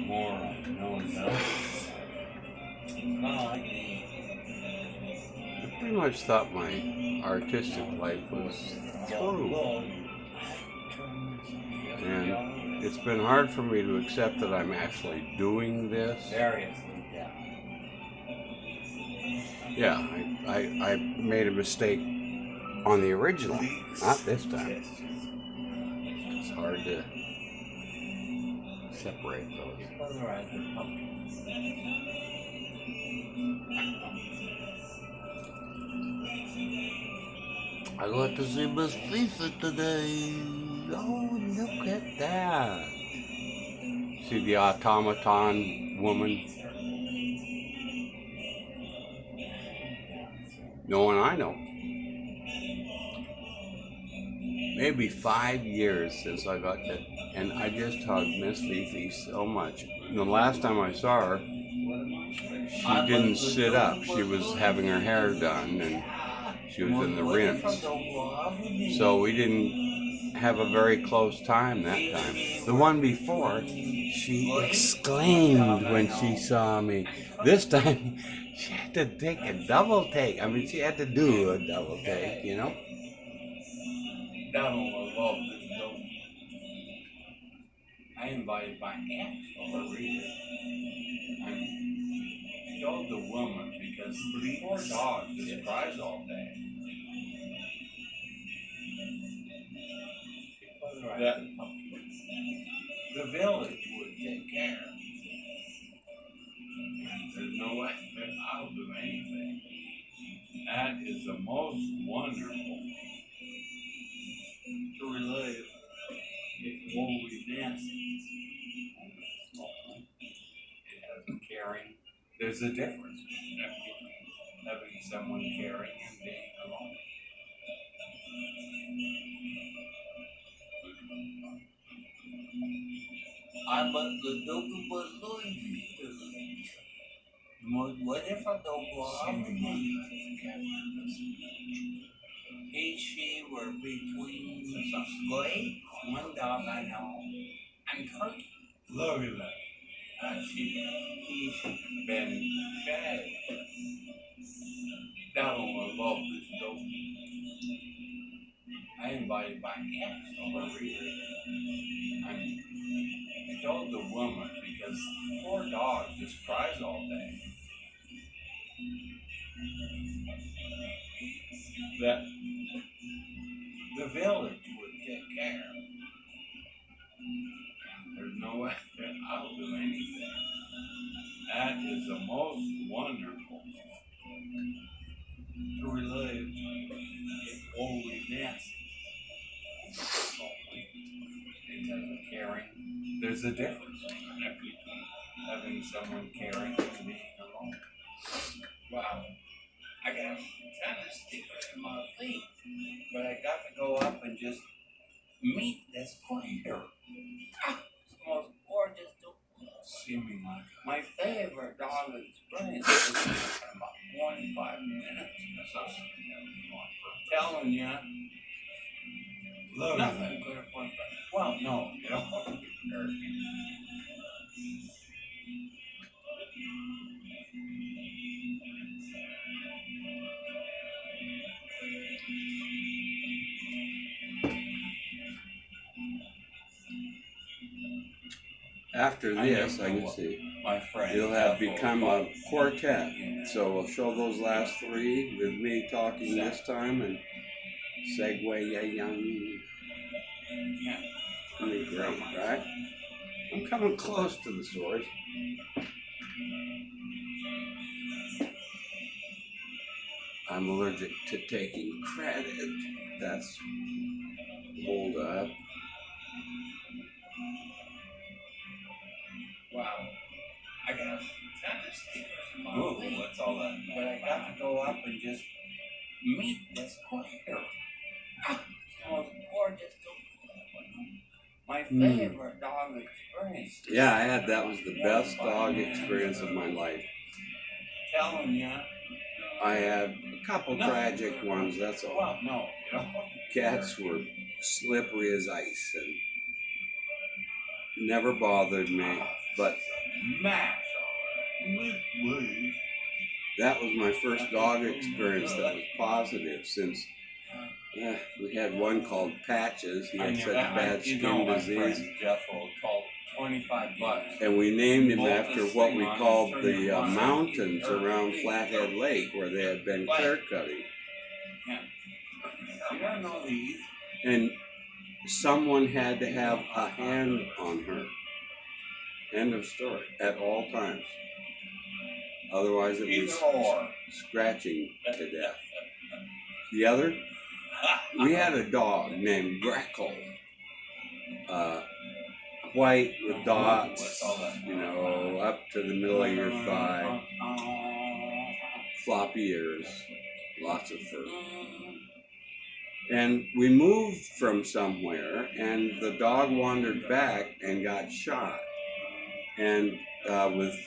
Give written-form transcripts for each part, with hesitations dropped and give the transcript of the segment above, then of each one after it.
more known about. God. I pretty much thought my artistic life was through. And it's been hard for me to accept that I'm actually doing this. Yeah, I made a mistake on the original, not this time. It's hard to separate those. I got to see Miss Lisa today. Oh, look at that. See the automaton woman? No one I know. Maybe 5 years since I got that. And I just hugged Miss Fifi so much. And the last time I saw her, she didn't sit up. She was having her hair done and she was in the rinse. So we didn't have a very close time that time. The one before, she exclaimed when she saw me. This time, she had to take a double take. I mean, she had to do a double take, you know? I invited my aunt over reader. I told the woman because poor dog just cries all day. That the village would take care. There's no way that I'll do anything. That is the most wonderful to relive when we dance. It has a caring. There's a difference between having someone caring and being alone. I'm a little what if I don't go out? He, she were between some great one dog I know and Turkey. Look at that. He's been shed. Down above this dog. I invited my aunt over here. I told the woman because poor dog just cries all day. That the village would take care. There's no way that I'll do anything. That is the most wonderful to relive when we dance. It has a caring. There's a difference between having someone caring and being alone. Wow. I got tennis stickers in my feet, but I got to go up and just meet this queer. It's the most gorgeous dog. Seeming like my favorite dog experience is about 25 minutes or something. I'm telling you, nothing could have went better. Well, no, you know. After this, I can see my friend, it'll have become a quartet. So we'll show those last three with me talking this time and segue ya young. Yeah. Pretty great, right? I'm coming close to the source. I'm allergic to taking credit. That's hold up. Wow. I got tennis stickers in my feet. What's all that? But I got to go up and just meet this queer. It's the most gorgeous dog. My favorite dog experience. Yeah, I had that was the best dog experience of my life. Telling you. I had a couple tragic ones, that's all. Well, no, you know. Cats were slippery as ice and never bothered me. But Mash, alright. With That was my first dog experience that was positive since we had one called Patches. He had such bad skin disease. Jethro called $25. And we named him after what we called the mountains around Flathead Lake where they had been clear cutting. You don't know these. And someone had to have a hand on her. End of story. At all times. Otherwise it was scratching to death. The other, we had a dog named Greckle. White with dots, you know, up to the middle of your thigh. Floppy ears. Lots of fur. And we moved from somewhere, and the dog wandered back and got shot. And with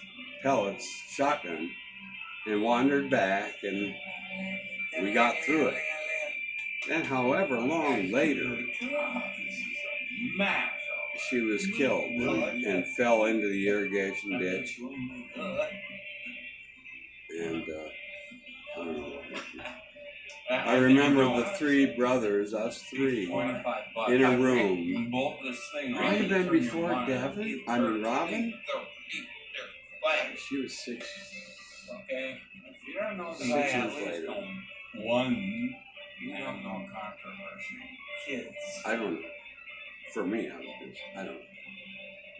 pellets, shotgun, and wandered back, and we got through it. Then, however long later, she was killed and fell into the irrigation ditch. And I don't know. I remember the three brothers, us three, in a room. Might have been before Devin. I mean Robin. She was 6. Okay. If you don't know the 6 years later. One. You don't know controversy. Kids. I don't know. For me, I don't know.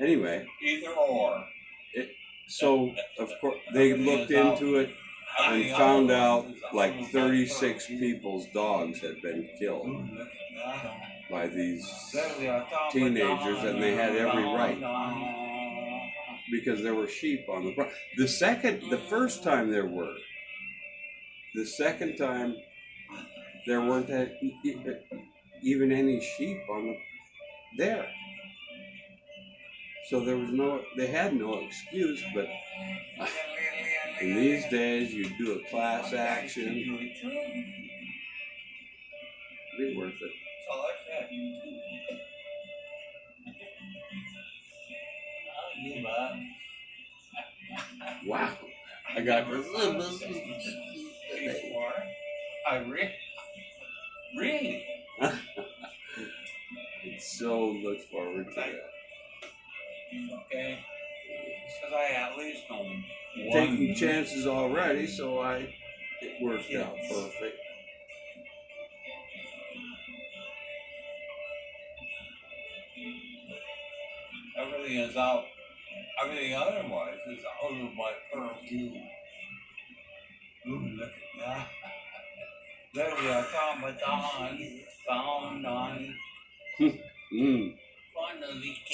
Anyway. Either or. So of course they looked into it and found out like 36 people's dogs had been killed by these teenagers, and they had every right because there were sheep on the property. The first time there were. The second time there weren't even any sheep on there. So there was they had no excuse, but in these days you do a class action. It'd be worth it. Wow. I got this. I really? I so look forward to that. Okay. Because I at least know one. Taking chances already, so it worked out perfect. Everything is out. Everything otherwise is out of my purview. Ooh, look at that. There's a automaton found on.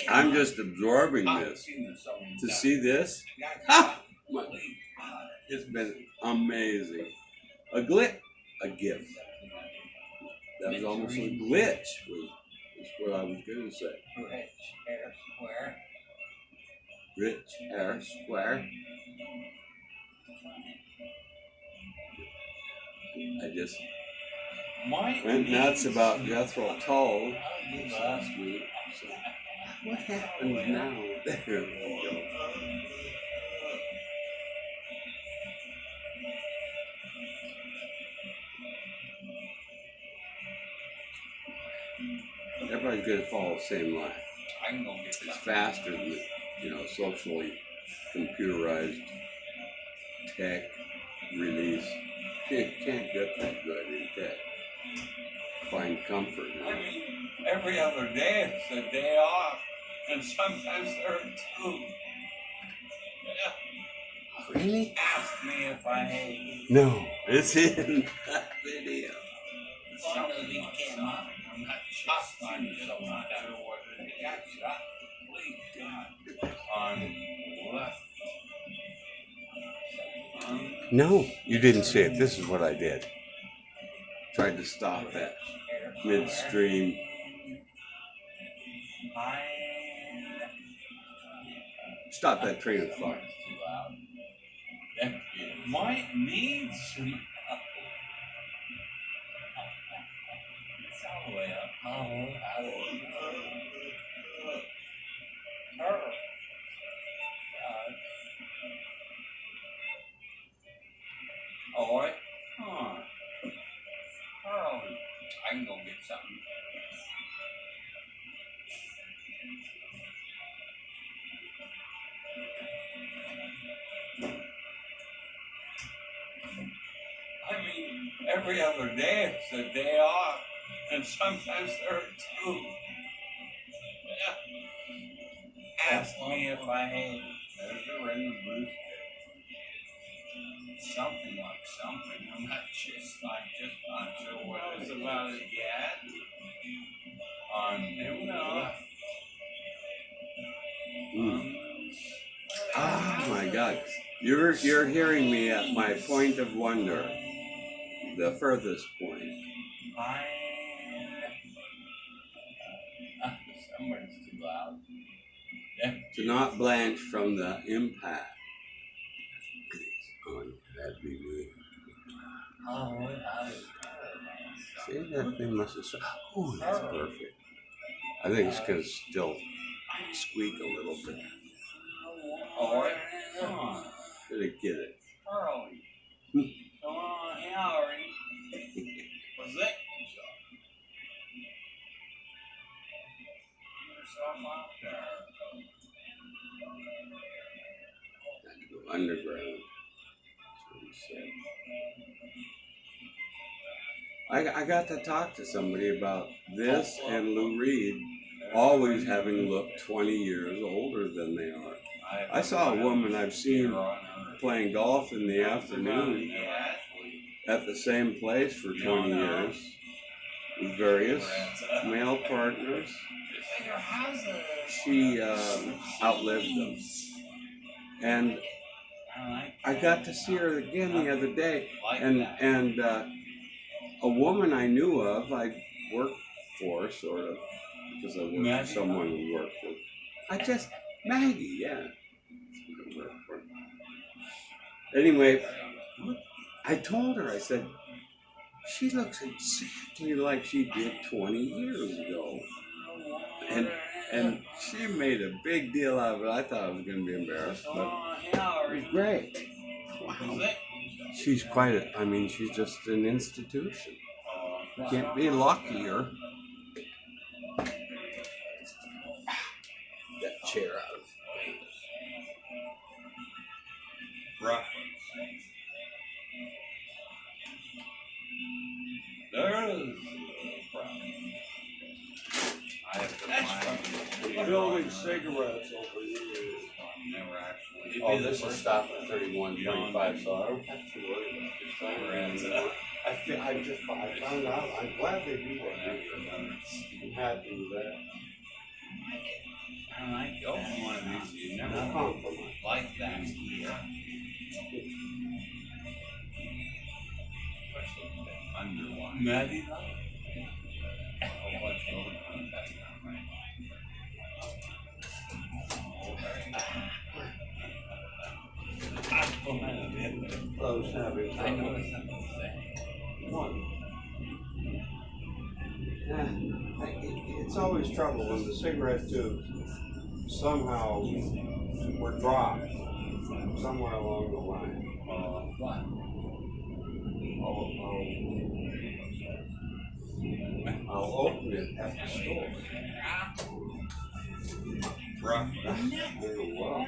I'm just absorbing this. To see this, it's been amazing. A gift. That was almost a glitch, is what I was going to say. Rich Air Square. I just went nuts about Jethro Tull last week. So what happens now? There we go. Everybody's going to follow the same line. It's faster than socially computerized tech release. You can't get that good in tech. Find comfort in it. Every other day it's a day off, and sometimes there are 2. Really? Ask me if I hate. No, it's in that video. Somebody came up. I'm not just on you, so I'm not sure what it got shot. Please God. On left. No, you didn't see it. This is what I did. Tried to stop that midstream. Stop that train of thought. It might need some help. It's all the way up. every other day is a day off, and sometimes there are two. Yeah. Ask me if I hate it. There's a ring of blue. Something like something. I'm not just not sure what it is about it yet. Oh my God. You're hearing me at my point of wonder. The furthest point. Somebody's too loud. Yeah. To not blanch from the impact. Oh, that'd be me. Oh, See, that thing must have started. Oh, that's perfect. I think it's going to still squeak a little bit. Oh, come on. Gonna get it. Charlie. Come on, Harry. What's that? Yourself out there. Had to go underground. That's what he said. I got to talk to somebody about this and Lou Reed always having looked 20 years older than they are. I saw a woman I've seen playing golf in the afternoon at the same place for 20 years with various male partners. She outlived them. And I got to see her again the other day, and a woman I knew of, I worked for, sort of, because I worked for someone who worked for. Maggie, yeah. Anyway, I told her, I said, she looks exactly like she did 20 years ago. And she made a big deal out of it. I thought I was going to be embarrassed, but it was great. Wow. She's she's just an institution. Can't be luckier. That chair out of the way. Reference. There is I have to find building cigarettes over here. never actually. Oh, this will stop at 31.25, so I don't have to worry about this time. I found out. I'm glad they do that. I'm happy with that. I like one of these. You never Compromise. like that. Yeah. Underwater. Maddie love. Oh, what's going on back now, right? I was having I know it's not the same. one. It's always trouble when the cigarette tubes somehow were dropped somewhere along the line. What? I'll open it at the store. Rough. Well,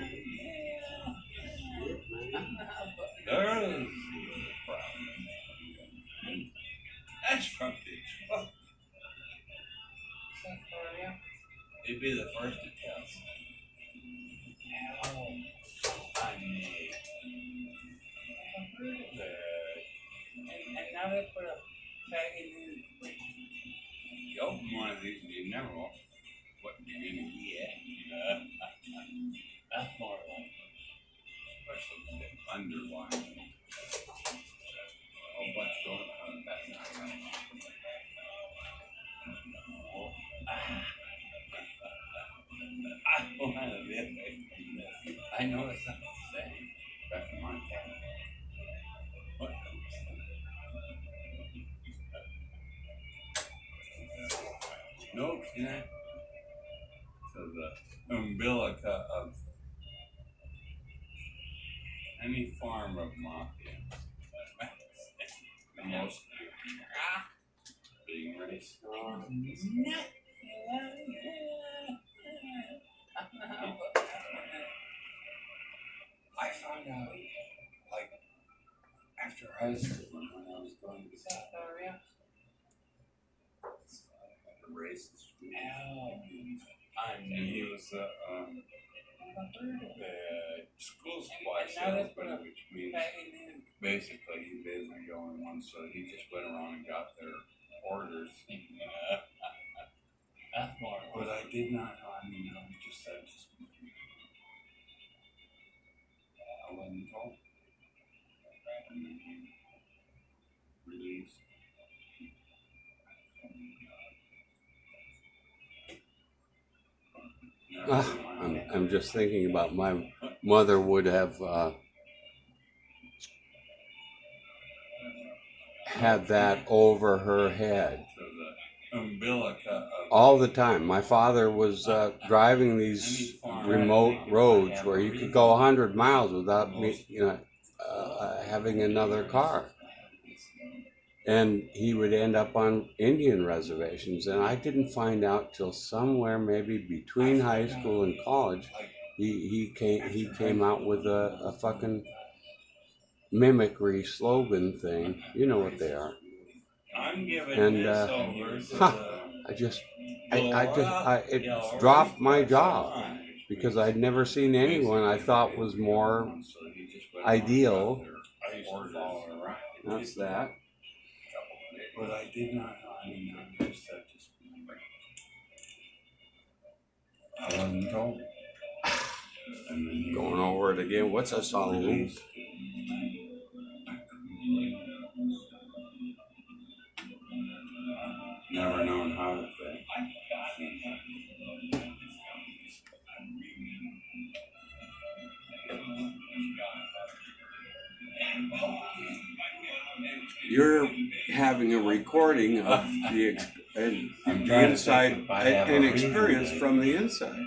There is. That's from Detroit. You'd be the first to tell. I mean, and now they put a faggot in the fridge. You open one of these and you never know what you're gonna get. That's more like, especially the underwine. A whole bunch going on back now. I know it's not the same. That's Montana. What? No connect to the umbilica of any form of mafia. The most being race. I found out, like, after high school, when I was going to and he was school supply salesman, which means basically he didn't go in one, so he just went around and got their orders. But I did not know. I mean, I just said, I wasn't told. And then he released. I'm just thinking about my mother would have had that over her head all the time. My father was driving these remote roads where you could go 100 miles without having another car. And he would end up on Indian reservations, and I didn't find out till somewhere maybe between high school and college. He came out with a fucking mimicry slogan thing. You know what they are. And it dropped my jaw because I'd never seen anyone I thought was more ideal. That's that. But I did not know. I mean, I wasn't told. Going over it again. What's that song? Never known how to think. You're having a recording of the inside and experience from the inside.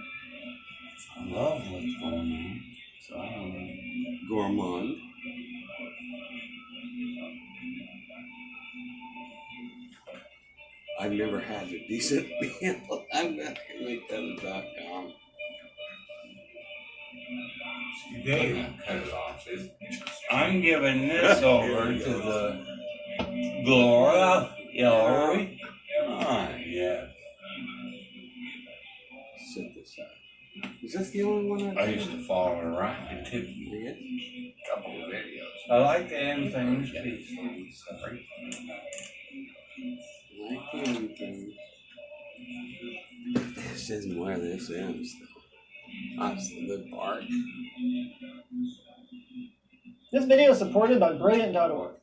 I love what's going on. So I don't know. Gourmand. I've never had a decent meal. I'm not gonna make that a .com. Dave, cut it off. I'm giving this over to the Gloria Hillary. Yeah. Sit this up. Is this the only one I used to follow her around and tip a couple of videos. I like to end things peacefully. Sorry. I like to end things. This isn't where this ends, though. That's the good part. This video is supported by Brilliant.org.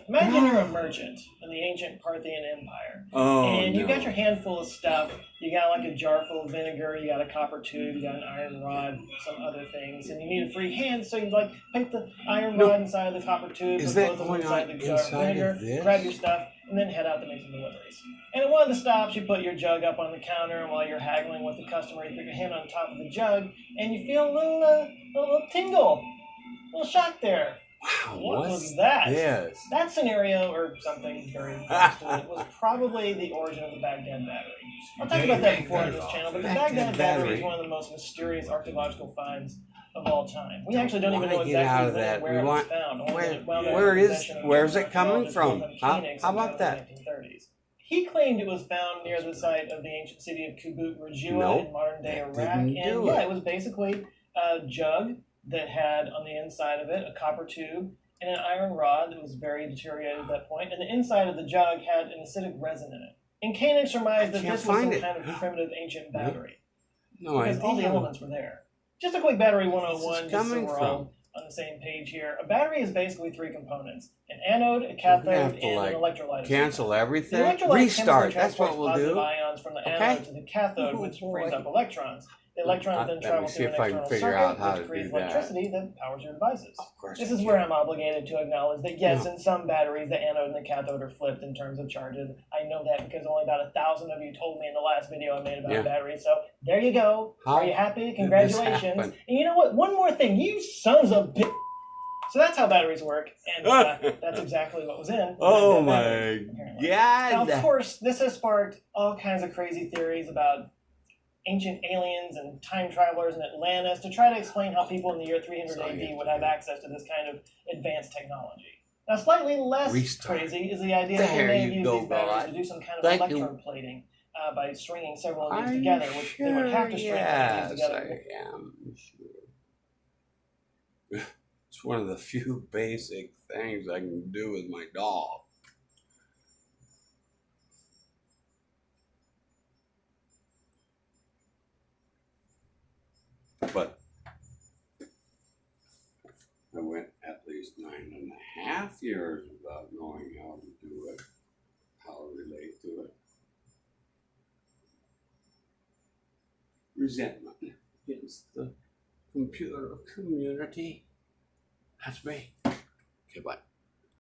Imagine you're a merchant in the ancient Parthian Empire. And you got your handful of stuff. You got like a jar full of vinegar, you got a copper tube, you got an iron rod, some other things, and you need a free hand, so you like pick the iron rod inside of the copper tube, put both of them inside the jar of vinegar, grab your stuff, and then head out to make some deliveries. And at one of the stops, you put your jug up on the counter, and while you're haggling with the customer, you put your hand on top of the jug, and you feel a little tingle, a little shock there. Wow, what was that? Yes. That scenario, or something very close to it, was probably the origin of the Baghdad Battery. I'll talk about that before on this channel, but the Baghdad Battery is one of the most mysterious archaeological finds of all time. We actually don't even know exactly where it was found. Where's it coming from? How about that? 1930s. He claimed it was found near the site of the ancient city of Kubut Rajua in modern-day Iraq. And yeah, it was basically a jug that had on the inside of it a copper tube and an iron rod that was very deteriorated at that point, and the inside of the jug had an acidic resin in it. And Koenig surmised that this was some kind of primitive ancient battery. Because all the elements were there. Just a quick battery 101, just so we're all on the same page here. A battery is basically three components: an anode, a cathode, and an electrolyte. Cancel everything. Restart. That's what we'll do. Ions from the anode to the cathode, which frees up electrons. The electrons then travel through an external circuit, which creates electricity that powers your devices. This is where I'm obligated to acknowledge that, yes, in some batteries, the anode and the cathode are flipped in terms of charges. I know that because only about 1,000 of you told me in the last video I made about batteries. So there you go. Are you happy? Congratulations. And you know what? One more thing. You sons of bitch. So that's how batteries work, and that's exactly what was in. Oh my God. Now, of course, this has sparked all kinds of crazy theories about ancient aliens and time travelers in Atlantis to try to explain how people in the year 300 AD would have access to this kind of advanced technology. Now, slightly less crazy is the idea that they may have used these batteries to do some kind of electroplating. by stringing several of these together, which they would have to string many of these Yes, together. I am sure. It's one of the few basic things I can do with my dog. But I went at least 9.5 years without knowing how to do it, how to relate to it. Resentment against the computer community. That's me. Okay, bye.